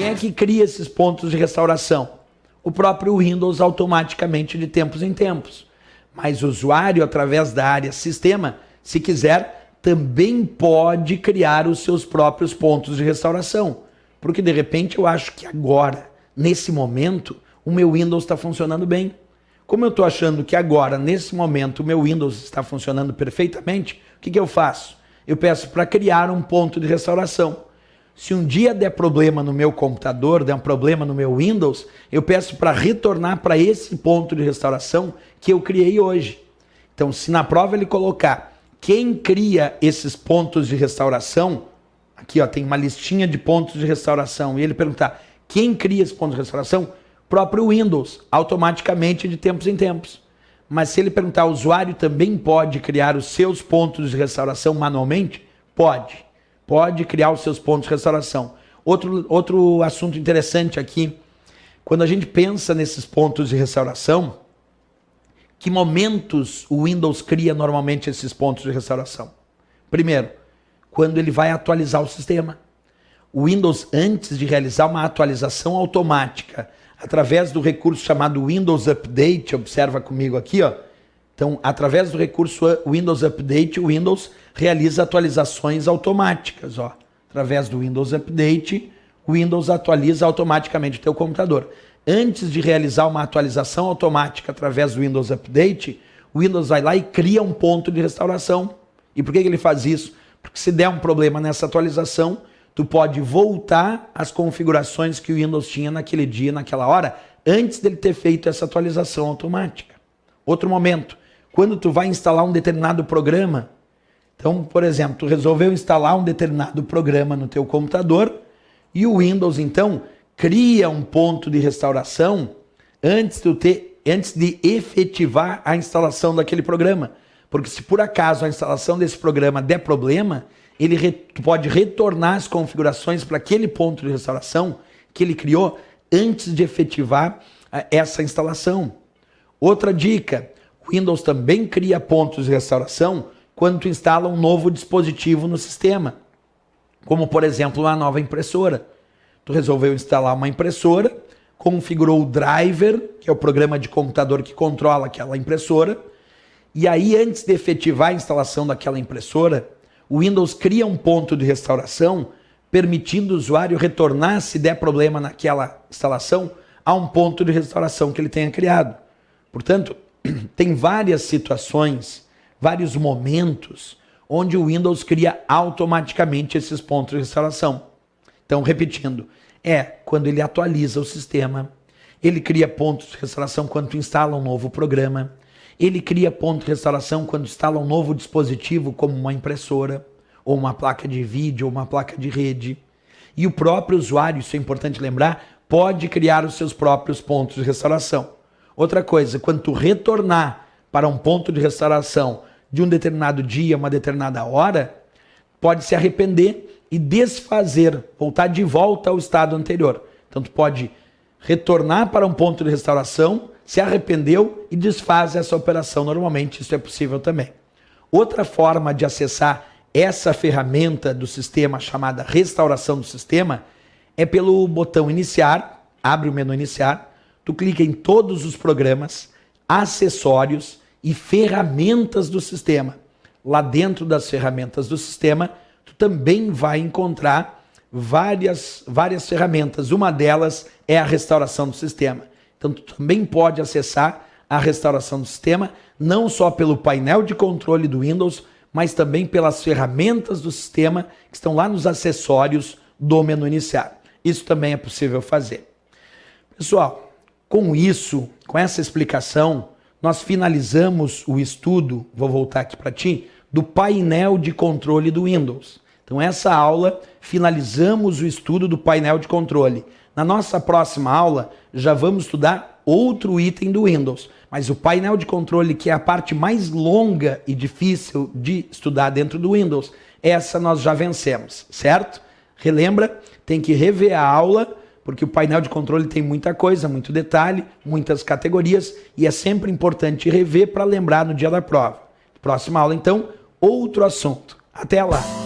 Quem é que cria esses pontos de restauração? O próprio Windows automaticamente de tempos em tempos. Mas o usuário, através da área sistema, se quiser, também pode criar os seus próprios pontos de restauração. Porque de repente eu acho que agora, nesse momento, o meu Windows está funcionando bem. Como eu estou achando que agora, nesse momento, o meu Windows está funcionando perfeitamente, o que eu faço? Eu peço para criar um ponto de restauração. Se um dia der problema no meu computador, der um problema no meu Windows, eu peço para retornar para esse ponto de restauração que eu criei hoje. Então, se na prova ele colocar quem cria esses pontos de restauração, aqui ó, tem uma listinha de pontos de restauração, e ele perguntar quem cria esse ponto de restauração, próprio Windows, automaticamente de tempos em tempos. Mas se ele perguntar, o usuário também pode criar os seus pontos de restauração manualmente? Pode. Pode criar os seus pontos de restauração. Outro assunto interessante aqui, quando a gente pensa nesses pontos de restauração, que momentos o Windows cria normalmente esses pontos de restauração? Primeiro, quando ele vai atualizar o sistema. O Windows, antes de realizar uma atualização automática, através do recurso chamado Windows Update, observa comigo aqui, ó. Então, através do recurso Windows Update, o Windows realiza atualizações automáticas, ó. Através do Windows Update, o Windows atualiza automaticamente o teu computador. Antes de realizar uma atualização automática através do Windows Update, o Windows vai lá e cria um ponto de restauração. E por que ele faz isso? Porque se der um problema nessa atualização, tu pode voltar às configurações que o Windows tinha naquele dia, naquela hora, antes dele ter feito essa atualização automática. Outro momento, quando tu vai instalar um determinado programa, então, por exemplo, tu resolveu instalar um determinado programa no teu computador e o Windows, então, cria um ponto de restauração antes de efetivar a instalação daquele programa. Porque se por acaso a instalação desse programa der problema, tu pode retornar as configurações para aquele ponto de restauração que ele criou antes de efetivar essa instalação. Outra dica, o Windows também cria pontos de restauração quando tu instala um novo dispositivo no sistema, como por exemplo uma nova impressora. Tu resolveu instalar uma impressora, configurou o driver, que é o programa de computador que controla aquela impressora, e aí antes de efetivar a instalação daquela impressora, o Windows cria um ponto de restauração, permitindo o usuário retornar, se der problema naquela instalação, a um ponto de restauração que ele tenha criado. Portanto, tem várias situações, vários momentos, onde o Windows cria automaticamente esses pontos de restauração. Então, repetindo, quando ele atualiza o sistema, ele cria pontos de restauração quando tu instala um novo programa, ele cria ponto de restauração quando instala um novo dispositivo, como uma impressora, ou uma placa de vídeo, ou uma placa de rede. E o próprio usuário, isso é importante lembrar, pode criar os seus próprios pontos de restauração. Outra coisa, quando tu retornar para um ponto de restauração de um determinado dia, uma determinada hora, pode se arrepender e desfazer, voltar de volta ao estado anterior. Então tu pode retornar para um ponto de restauração, se arrependeu e desfaz essa operação. Normalmente isso é possível também. Outra forma de acessar essa ferramenta do sistema chamada restauração do sistema é pelo botão iniciar, abre o menu iniciar, tu clica em todos os programas, acessórios e ferramentas do sistema. Lá dentro das ferramentas do sistema, tu também vai encontrar várias ferramentas. Uma delas é a restauração do sistema. Então, tu também pode acessar a restauração do sistema, não só pelo painel de controle do Windows, mas também pelas ferramentas do sistema que estão lá nos acessórios do menu iniciar. Isso também é possível fazer. Pessoal, com isso, com essa explicação, nós finalizamos o estudo, vou voltar aqui para ti, do painel de controle do Windows. Então, essa aula, finalizamos o estudo do painel de controle. Na nossa próxima aula, já vamos estudar outro item do Windows. Mas o painel de controle, que é a parte mais longa e difícil de estudar dentro do Windows, essa nós já vencemos, certo? Relembra, tem que rever a aula, porque o painel de controle tem muita coisa, muito detalhe, muitas categorias, e é sempre importante rever para lembrar no dia da prova. Próxima aula, então, outro assunto. Até lá!